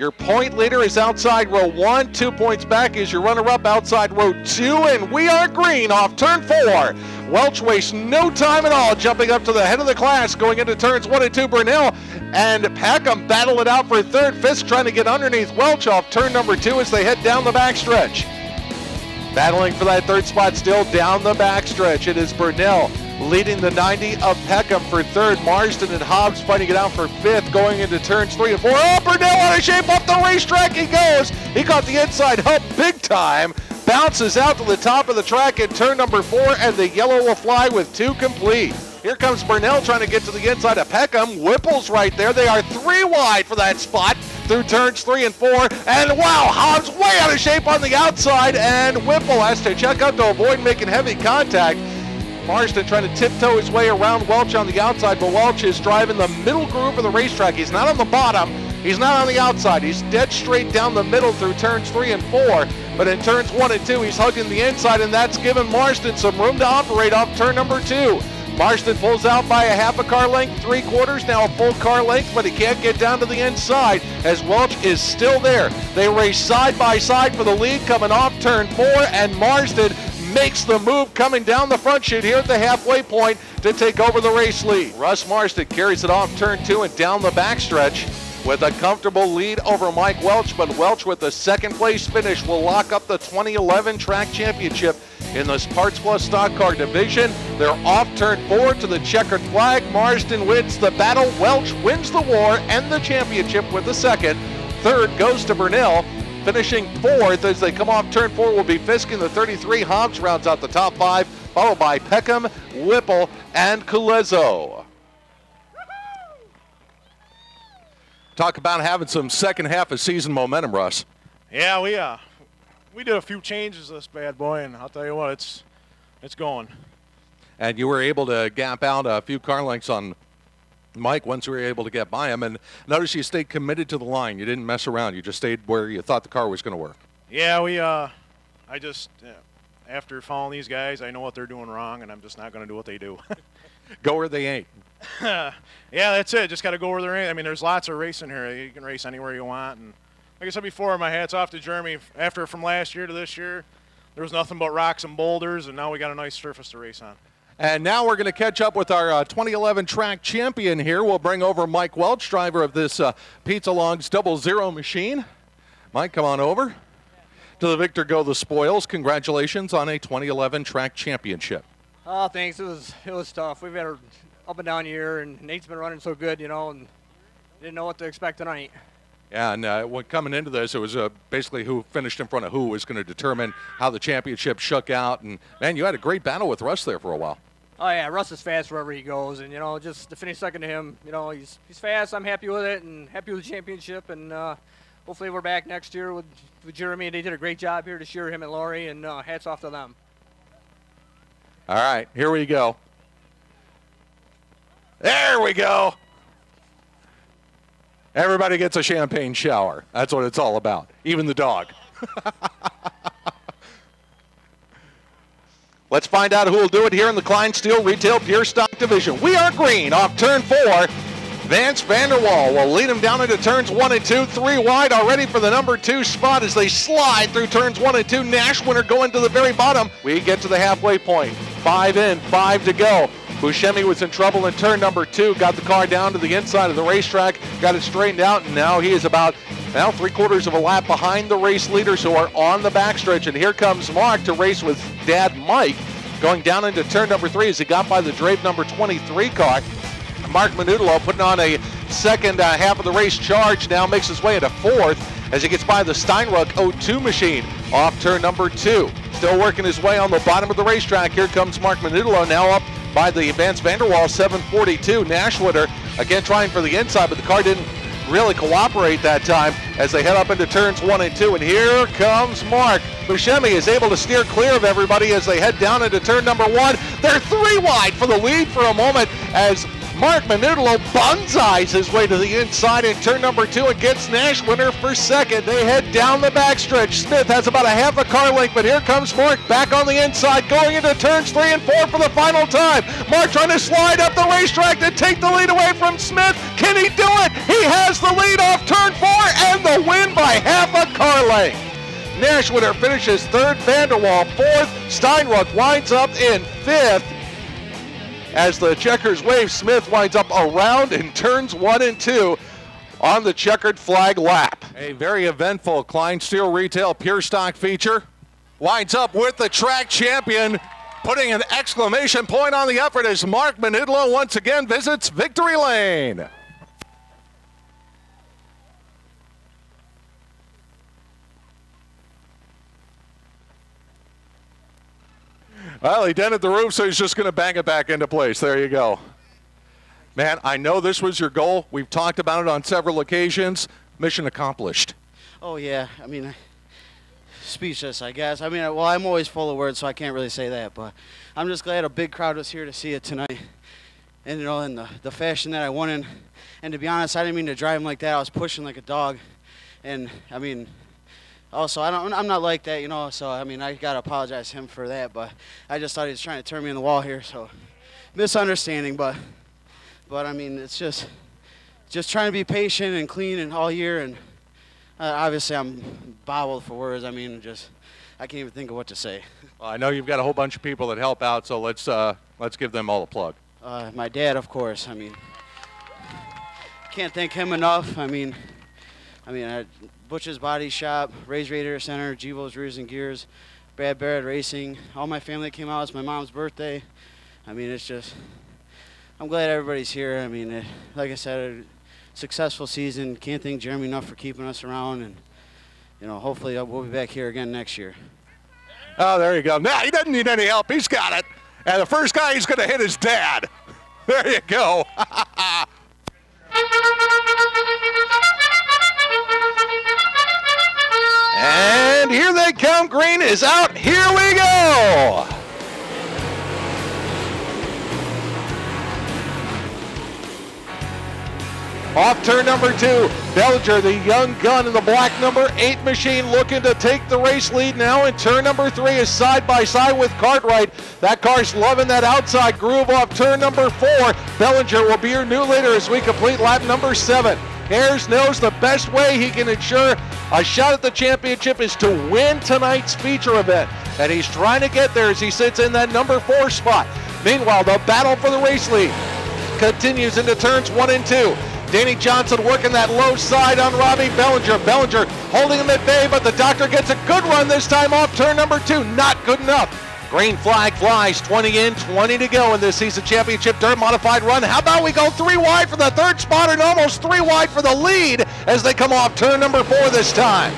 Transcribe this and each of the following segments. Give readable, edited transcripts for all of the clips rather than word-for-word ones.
Your point leader is outside row 1. 2 points back is your runner-up outside row 2. And we are green off turn 4. Welch wastes no time at all, jumping up to the head of the class, going into turns 1 and 2. Burnell and Peckham battle it out for third. Fisk trying to get underneath Welch off turn number 2 as they head down the backstretch. Battling for that third spot still down the backstretch. It is Burnell leading the 90 of Peckham for third. Marsden and Hobbs fighting it out for fifth, going into turns 3 and 4. Oh, Burnell out of shape off the racetrack. He goes. He caught the inside hump big time. Bounces out to the top of the track at turn number 4, and the yellow will fly with 2 complete. Here comes Burnell trying to get to the inside of Peckham. Whipple's right there. They are 3 wide for that spot through turns 3 and 4. And wow, Hobbs way out of shape on the outside, and Whipple has to check out to avoid making heavy contact. Marsden trying to tiptoe his way around Welch on the outside, but Welch is driving the middle groove of the racetrack. He's not on the bottom. He's not on the outside. He's dead straight down the middle through turns 3 and 4. But in turns 1 and 2, he's hugging the inside, and that's given Marsden some room to operate off turn number 2. Marsden pulls out by a half a car length, 3/4, now a full car length, but he can't get down to the inside as Welch is still there. They race side by side for the lead coming off turn 4, and Marsden makes the move coming down the front chute here at the halfway point to take over the race lead. Russ Marsden carries it off turn 2 and down the backstretch with a comfortable lead over Mike Welch, but Welch with the second place finish will lock up the 2011 track championship in this Parts Plus Stock Car division. They're off turn 4 to the checkered flag. Marsden wins the battle. Welch wins the war and the championship with the second. Third goes to Burnell. Finishing 4th as they come off turn 4 will be Fisk in the 33. Hobbs rounds out the top 5, followed by Peckham, Whipple, and Colezo. Talk about having some second half of season momentum, Russ. Yeah, we did a few changes to this bad boy, and I'll tell you what, it's going. And you were able to gap out a few car lengths on Mike once you were able to get by him. And notice you stayed committed to the line. You didn't mess around. You just stayed where you thought the car was going to work. Yeah, after following these guys, I know what they're doing wrong, and I'm just not going to do what they do. Go where they ain't. Yeah, that's it. Just got to go where they're ain't. I mean, there's lots of racing here. You can race anywhere you want. And like I said before, my hat's off to Jeremy. After from last year to this year, there was nothing but rocks and boulders, and now we got a nice surface to race on. And now we're going to catch up with our 2011 track champion here. We'll bring over Mike Welch, driver of this Pizza Longs 00 machine. Mike, come on over. To the victor go the spoils. Congratulations on a 2011 track championship. Oh, thanks. It was tough. We've had an up and down year, and Nate's been running so good, and didn't know what to expect tonight. Yeah, and when coming into this, it was basically who finished in front of who was going to determine how the championship shook out. And, man, you had a great battle with Russ there for a while. Oh, yeah, Russ is fast wherever he goes, and, just to finish second to him, he's fast. I'm happy with it and happy with the championship, and hopefully we're back next year with Jeremy. They did a great job here this year, him and Laurie, and hats off to them. All right, here we go. There we go. Everybody gets a champagne shower. That's what it's all about, even the dog. Let's find out who will do it here in the Klein Steel Retail Pure Stock Division. We are green off turn 4. Vance Vanderwall will lead him down into turns 1 and 2. 3 wide already for the number 2 spot as they slide through turns 1 and 2. Nash winner going to the very bottom. We get to the halfway point. 5 in, 5 to go. Buscemi was in trouble in turn number 2, got the car down to the inside of the racetrack, got it straightened out, and now he is about 3/4 of a lap behind the race leaders who are on the backstretch. And here comes Mark to race with Dad Mike, going down into turn number 3 as he got by the Drave number 23 car. Mark Manutolo putting on a second half of the race charge, now makes his way into 4th as he gets by the Steinruck 02 machine off turn number 2. Still working his way on the bottom of the racetrack. Here comes Mark Manutolo now up by the Vance Vanderwall 742. Nashwitter again trying for the inside, but the car didn't really cooperate that time as they head up into turns 1 and 2. And here comes Mark. Buscemi is able to steer clear of everybody as they head down into turn number 1. They're 3 wide for the lead for a moment as Mark Manutolo bonsais his way to the inside in turn number 2 and gets Nashwitter for second. They head down the backstretch. Smith has about a half a car length, but here comes Mark back on the inside going into turns 3 and 4 for the final time. Mark trying to slide up the racetrack to take the lead away from Smith. Can he do it? He has the lead off turn 4 and the win by half a car length. Nashwinner finishes third, Vanderwall fourth, Steinruck winds up in fifth. As the checkers wave, Smith winds up around in turns 1 and 2 on the checkered flag lap. A very eventful Klein Steel Retail Pure Stock feature. Winds up with the track champion, putting an exclamation point on the effort as Mark Manidlo once again visits victory lane. Well, he dented the roof, so he's just going to bang it back into place. There you go. Man, I know this was your goal. We've talked about it on several occasions. Mission accomplished. Oh, yeah. I mean, speechless, I guess. I mean, well, I'm always full of words, so I can't really say that. But I'm just glad a big crowd was here to see it tonight. And, you know, in the fashion that I won in. And to be honest, I didn't mean to drive him like that. I was pushing like a dog. And, I mean, also, I'm not like that, you know. So, I mean, I got to apologize to him for that. But I just thought he was trying to turn me in the wall here. So, misunderstanding. But I mean, it's just trying to be patient and clean and all year. And obviously, I'm bobbled for words. I mean, I can't even think of what to say. Well, I know you've got a whole bunch of people that help out, so let's give them all a plug. My dad, of course. I mean, can't thank him enough. I mean, Butch's Body Shop, Ray's Radiator Center, Givo's Rears and Gears, Brad Barrett Racing. All my family came out. It's my mom's birthday. I mean, it's just, I'm glad everybody's here. I mean, like I said, a successful season. Can't thank Jeremy enough for keeping us around. And, you know, hopefully we'll be back here again next year. Oh, there you go. Now, he doesn't need any help. He's got it. And the first guy he's going to hit is Dad. There you go. And here they come. Green is out. Here we go. Off turn number 2, Bellinger, the young gun in the black number 8 machine, looking to take the race lead now. And turn number 3 is side by side with Cartwright. That car's loving that outside groove off turn number 4. Bellinger will be your new leader as we complete lap number 7. Ayers knows the best way he can ensure a shot at the championship is to win tonight's feature event. And he's trying to get there as he sits in that number 4 spot. Meanwhile, the battle for the race lead continues into turns 1 and 2. Danny Johnson working that low side on Robbie Bellinger. Bellinger holding him at bay, but the doctor gets a good run this time off turn number 2. Not good enough. Green flag flies, 20 in, 20 to go in this season championship dirt modified run. How about we go 3 wide for the third spot and almost 3 wide for the lead as they come off turn number 4 this time.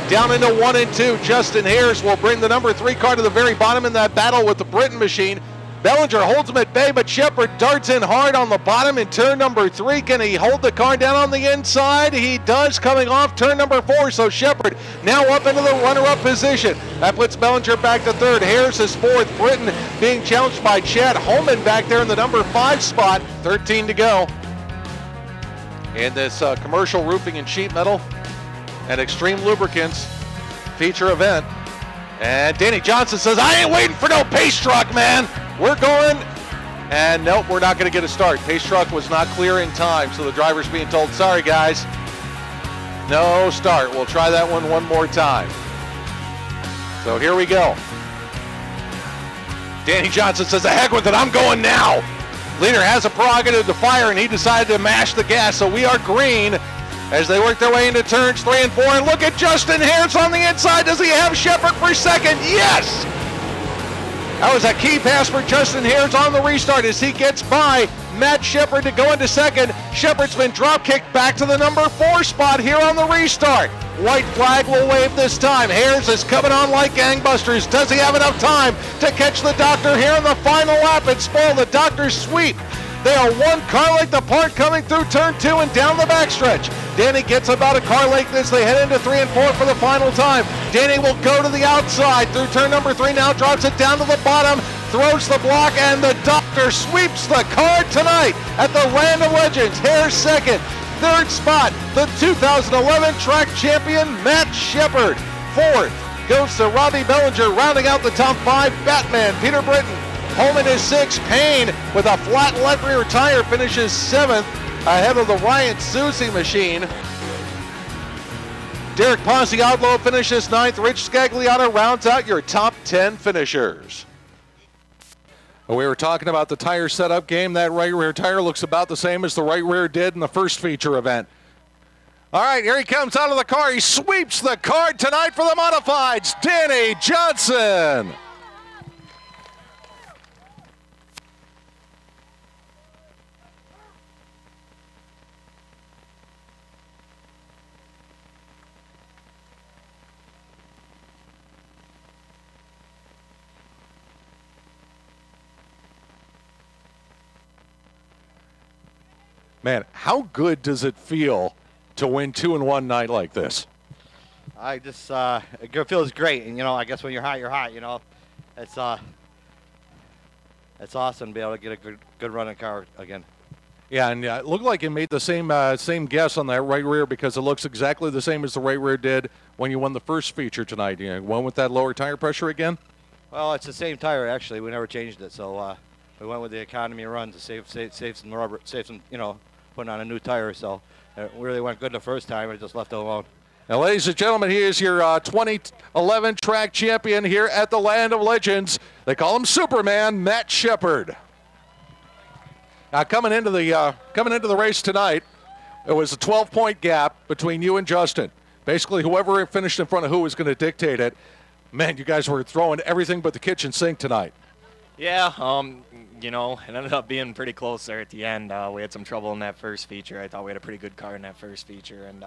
Down into 1 and 2, Justin Ayers will bring the number 3 car to the very bottom in that battle with the Britain machine. Bellinger holds him at bay, but Shepard darts in hard on the bottom in turn number 3. Can he hold the car down on the inside? He does, coming off turn number 4. So Shepard now up into the runner-up position. That puts Bellinger back to 3rd. Harris is 4th. Britton being challenged by Chad Holman back there in the number 5 spot. 13 to go. In this commercial roofing and sheet metal and Extreme Lubricants feature event. And Danny Johnson says, I ain't waiting for no pace truck, man. We're going, and nope, we're not going to get a start. Pace truck was not clear in time, so the driver's being told, sorry guys, no start. We'll try that one more time. So here we go. Danny Johnson says, the heck with it, I'm going now. Leader has a prerogative to fire, and he decided to mash the gas, so we are green as they work their way into turns 3 and 4. And look at Justin Harris on the inside. Does he have Shepard for second? Yes! That was a key pass for Justin Harris on the restart as he gets by Matt Shepard to go into second. Shepard's been drop kicked back to the number 4 spot here on the restart. White flag will wave this time. Harris is coming on like gangbusters. Does he have enough time to catch the doctor here in the final lap and spoil the doctor's sweep? They are 1 car length apart coming through turn 2 and down the backstretch. Danny gets about a car length as they head into 3 and 4 for the final time. Danny will go to the outside through turn number 3, now drops it down to the bottom, throws the block, and the doctor sweeps the card tonight at the Land of Legends. Harris second. 3rd spot, the 2011 track champion, Matt Shepard. 4th goes to Robbie Bellinger, rounding out the top 5, Batman, Peter Britton. Holman is 6th. Payne with a flat left rear tire finishes 7th ahead of the Ryan Susie machine. Derek Posiadlo finishes 9th. Rich Scagliano rounds out your top 10 finishers. We were talking about the tire setup game. That right rear tire looks about the same as the right rear did in the first feature event. All right, here he comes out of the car. He sweeps the card tonight for the modifieds, Danny Johnson. Man, how good does it feel to win 2 in one night like this? I just, it feels great. And, you know, I guess when you're hot, you know. It's awesome to be able to get a good running car again. Yeah, and it looked like it made the same guess on that right rear because it looks exactly the same as the right rear did when you won the first feature tonight. You went with that lower tire pressure again? Well, it's the same tire, actually. We never changed it. So we went with the economy run to save some rubber, save some, you know, putting on a new tire. So it really went good the first time. I just left it alone. Now, ladies and gentlemen, he is your 2011 track champion here at the Land of Legends. They call him Superman, Matt Shepard. Now, coming into the race tonight, it was a 12-point gap between you and Justin. Basically, whoever finished in front of who was going to dictate it. Man, you guys were throwing everything but the kitchen sink tonight. Yeah, you know, it ended up being pretty close there at the end. We had some trouble in that first feature. I thought we had a pretty good car in that first feature. And,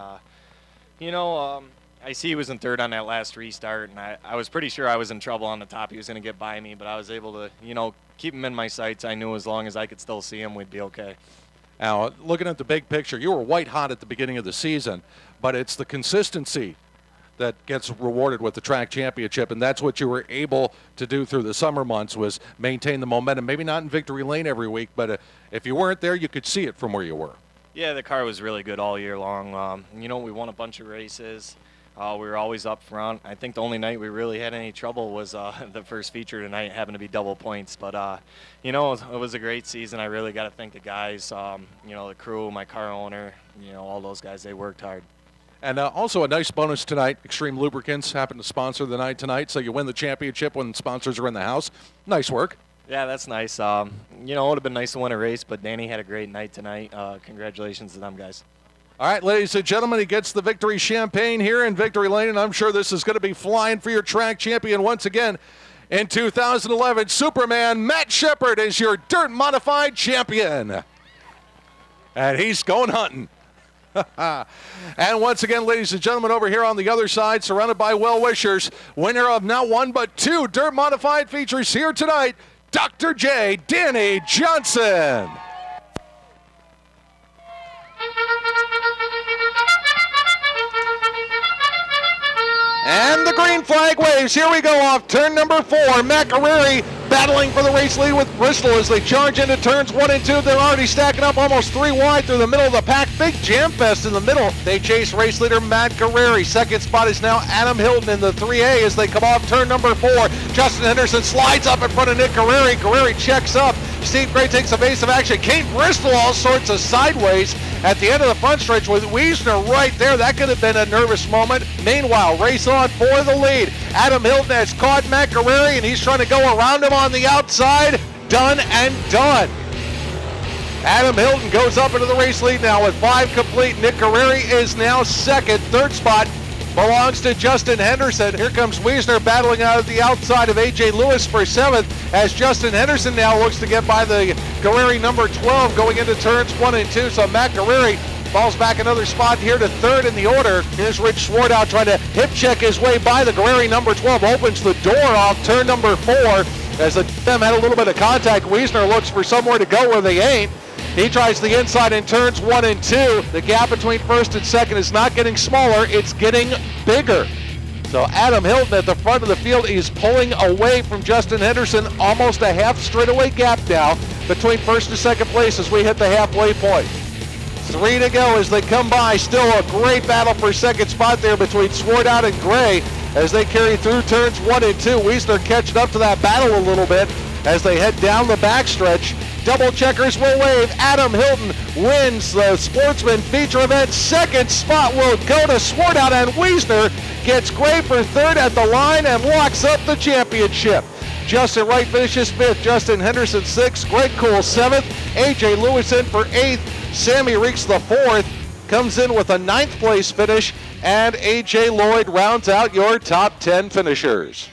you know, I see he was in third on that last restart, and I was pretty sure I was in trouble on the top. He was going to get by me, but I was able to, you know, keep him in my sights. I knew as long as I could still see him, we'd be okay. Now, looking at the big picture, you were white hot at the beginning of the season, but it's the consistency that gets rewarded with the track championship, and that's what you were able to do through the summer months was maintain the momentum. Maybe not in victory lane every week, but if you weren't there, you could see it from where you were. Yeah, the car was really good all year long. You know, we won a bunch of races. We were always up front. I think the only night we really had any trouble was the first feature tonight, happened to be double points. But, you know, it was a great season. I really got to thank the guys, you know, the crew, my car owner, you know, all those guys, they worked hard. And also a nice bonus tonight, Extreme Lubricants happened to sponsor the night tonight, so you win the championship when sponsors are in the house. Nice work. Yeah, that's nice. You know, it would have been nice to win a race, but Danny had a great night tonight. Congratulations to them, guys. All right, ladies and gentlemen, he gets the victory champagne here in Victory Lane, and I'm sure this is going to be flying for your track champion once again. In 2011, Superman Matt Shepard is your dirt modified champion. And he's going hunting. And once again, ladies and gentlemen, over here on the other side, surrounded by well-wishers, winner of not one but 2 dirt modified features here tonight, Dr. J. Danny Johnson. And the green flag waves. Here we go off turn number 4. Matt Guerreri battling for the race lead with Bristol as they charge into turns 1 and 2. They're already stacking up almost 3 wide through the middle of the pack. Big jam fest in the middle. They chase race leader Matt Guerreri. Second spot is now Adam Hilton in the 3A as they come off turn number 4. Justin Henderson slides up in front of Nick Guerreri. Guerreri checks up. Steve Gray takes evasive action. Kane Bristol all sorts of sideways at the end of the front stretch with Wiesner right there. That could have been a nervous moment. Meanwhile, race on for the lead. Adam Hilton has caught Matt Guerreri, and he's trying to go around him on the outside. Done and done. Adam Hilton goes up into the race lead now with 5 complete. Nick Guerreri is now second. Third spot belongs to Justin Henderson. Here comes Wiesner battling out at the outside of A.J. Lewis for 7th as Justin Henderson now looks to get by the Guerreri number 12 going into turns 1 and 2. So Matt Guerreri falls back another spot here to 3rd in the order. Here's Rich Swartout trying to hip check his way by the Guerreri number 12. Opens the door off turn number 4 as the them had a little bit of contact. Wiesner looks for somewhere to go where they ain't. He tries the inside in turns 1 and 2. The gap between first and second is not getting smaller, it's getting bigger. So Adam Hilton at the front of the field is pulling away from Justin Henderson, almost a half straightaway gap now between first and second place as we hit the halfway point. 3 to go as they come by. Still a great battle for second spot there between Swartout and Gray as they carry through turns 1 and 2. Wiesner catching up to that battle a little bit as they head down the backstretch. Double checkers will wave. Adam Hilton wins the Sportsman feature event. Second spot will go to Swartout, and Wiesner gets Gray for third at the line and locks up the championship. Justin Wright finishes fifth. Justin Henderson sixth. Greg Cool seventh. AJ Lewis in for eighth. Sammy Reeks the fourth. Comes in with a ninth place finish, and AJ Lloyd rounds out your top 10 finishers.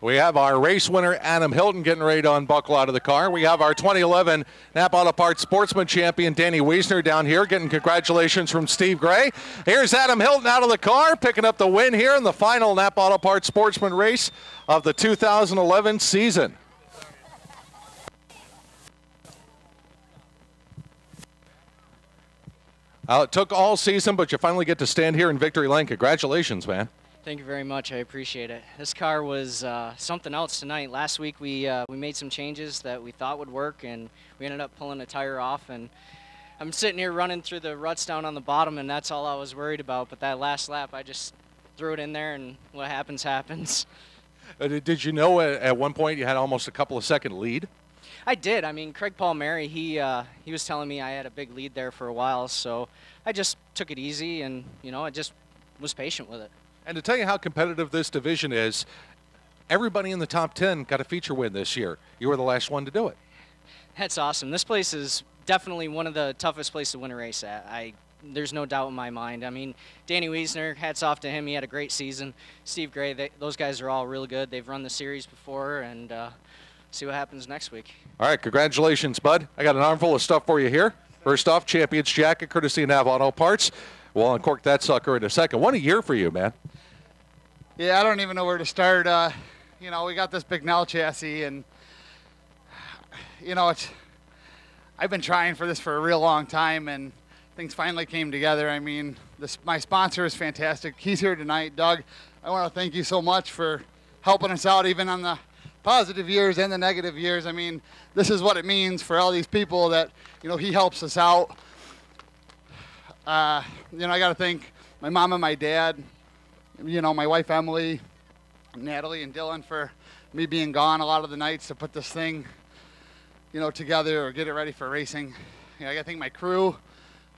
We have our race winner, Adam Hilton, getting ready to unbuckle out of the car. We have our 2011 Napa Auto Parts Sportsman Champion, Danny Wiesner, down here, getting congratulations from Steve Gray. Here's Adam Hilton out of the car, picking up the win here in the final Napa Auto Parts Sportsman race of the 2011 season. It took all season, but you finally get to stand here in victory lane. Congratulations, man. Thank you very much. I appreciate it. This car was something else tonight. Last week we made some changes that we thought would work, and we ended up pulling a tire off. And I'm sitting here running through the ruts down on the bottom, and that's all I was worried about. But that last lap, I just threw it in there, and what happens, happens. Did you know at one point you had almost a couple of second lead? I did. I mean, Craig Palmieri, he was telling me I had a big lead there for a while, so I just took it easy, and I just was patient with it. And to tell you how competitive this division is, everybody in the top 10 got a feature win this year. You were the last one to do it. That's awesome. This place is definitely one of the toughest places to win a race at. There's no doubt in my mind. I mean, Danny Wiesner, hats off to him. He had a great season. Steve Gray, those guys are all really good. They've run the series before, and see what happens next week. All right, congratulations, bud. I got an armful of stuff for you here. First off, Champion's jacket, courtesy of Napa Auto Parts. We'll uncork that sucker in a second. What a year for you, man. Yeah, I don't even know where to start. We got this big Nell chassis, and, I've been trying for this for a real long time, and things finally came together. I mean, my sponsor is fantastic. He's here tonight. Doug, I want to thank you so much for helping us out, even on the positive years and the negative years. I mean, this is what it means for all these people that, he helps us out. I got to thank my mom and my dad, my wife Emily, Natalie and Dylan for me being gone a lot of the nights to put this thing, together or get it ready for racing. I got to thank my crew,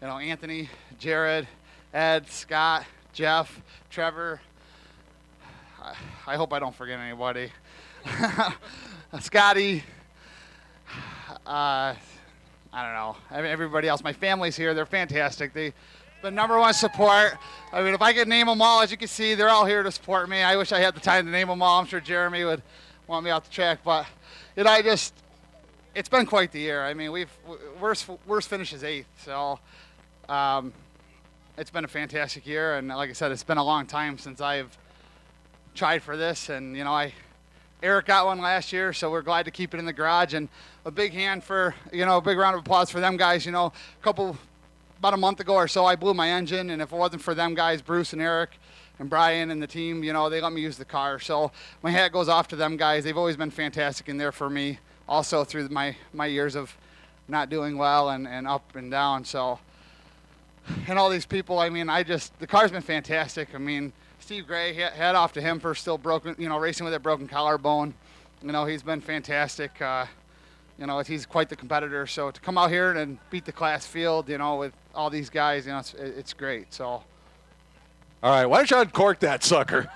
Anthony, Jared, Ed, Scott, Jeff, Trevor. I hope I don't forget anybody. Scotty, I don't know. I mean, everybody else. My family's here. They're fantastic. The number one support. I mean, if I could name them all, as you can see, they're all here to support me. I wish I had the time to name them all. I'm sure Jeremy would want me out the track, but it's been quite the year. I mean, worst finish is 8th, so it's been a fantastic year. And like I said, it's been a long time since I've tried for this, and Eric got one last year, so we're glad to keep it in the garage. And a big hand for, a big round of applause for them guys. About a month ago or so, I blew my engine, and if it wasn't for them guys, Bruce and Eric and Brian and the team, they let me use the car. So my hat goes off to them guys. They've always been fantastic in there for me, also through my years of not doing well and up and down. So, and all these people, I mean, the car's been fantastic. I mean, Steve Gray, hat off to him for still racing with a broken collarbone. He's been fantastic. He's quite the competitor. So to come out here and beat the class field, with all these guys, it's great. So. All right, why don't you uncork that sucker?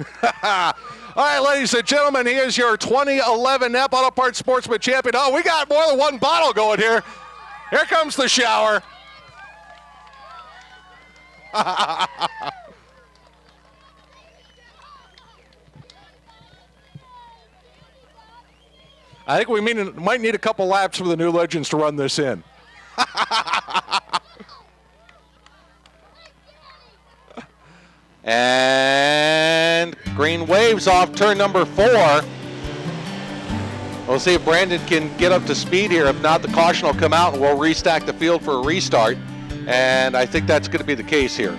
All right, ladies and gentlemen, he is your 2011 Napa Auto Parts Sportsman Champion. Oh, we got more than one bottle going here. Here comes the shower. I think we might need a couple laps for the new legends to run this in. And green waves off turn number 4. We'll see if Brandon can get up to speed here. If not, the caution will come out and we'll restack the field for a restart. And I think that's going to be the case here.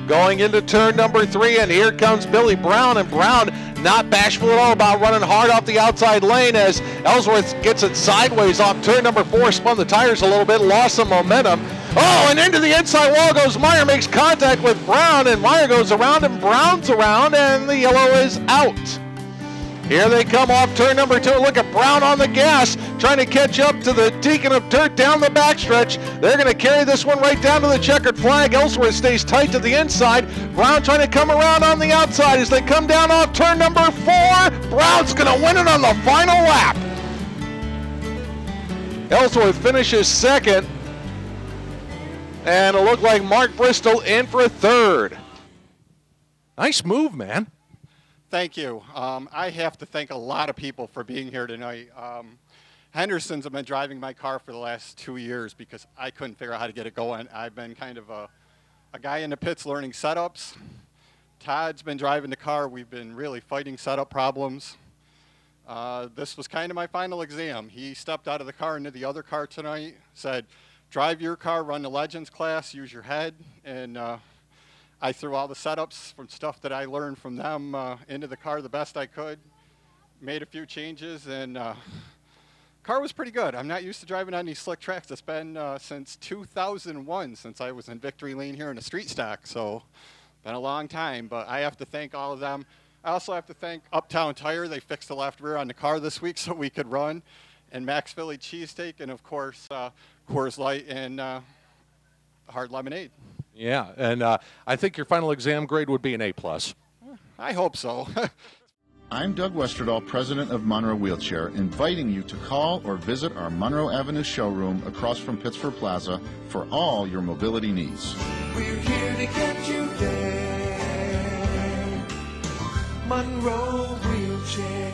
Going into turn number 3, and here comes Billy Brown, and Brown not bashful at all about running hard off the outside lane as Ellsworth gets it sideways off turn number 4, spun the tires a little bit, lost some momentum. Oh, and into the inside wall goes Meyer, makes contact with Brown, and Meyer goes around and Brown's around, and the yellow is out. Here they come off turn number 2. Look at Brown on the gas, trying to catch up to the Deacon of Dirt down the backstretch. They're going to carry this one right down to the checkered flag. Ellsworth stays tight to the inside. Brown trying to come around on the outside as they come down off turn number 4. Brown's going to win it on the final lap. Ellsworth finishes second. And it looked like Mark Bristol in for a third. Nice move, man. Thank you. I have to thank a lot of people for being here tonight. Henderson's have been driving my car for the last 2 years because I couldn't figure out how to get it going. I've been kind of a guy in the pits learning setups. Todd's been driving the car. We've been really fighting setup problems. This was kind of my final exam. He stepped out of the car into the other car tonight, said, drive your car, run the Legends class, use your head, and I threw all the setups from stuff that I learned from them into the car the best I could, made a few changes, and car was pretty good. I'm not used to driving on these slick tracks. It's been since 2001 since I was in Victory Lane here in a street stock, so been a long time, but I have to thank all of them. I also have to thank Uptown Tire. They fixed the left rear on the car this week so we could run, and Max Philly Cheesesteak, and of course Coors Light and Hard Lemonade. Yeah, and I think your final exam grade would be an A+. I hope so. I'm Doug Westerdahl, president of Monroe Wheelchair, inviting you to call or visit our Monroe Avenue showroom across from Pittsford Plaza for all your mobility needs. We're here to get you there. Monroe Wheelchair.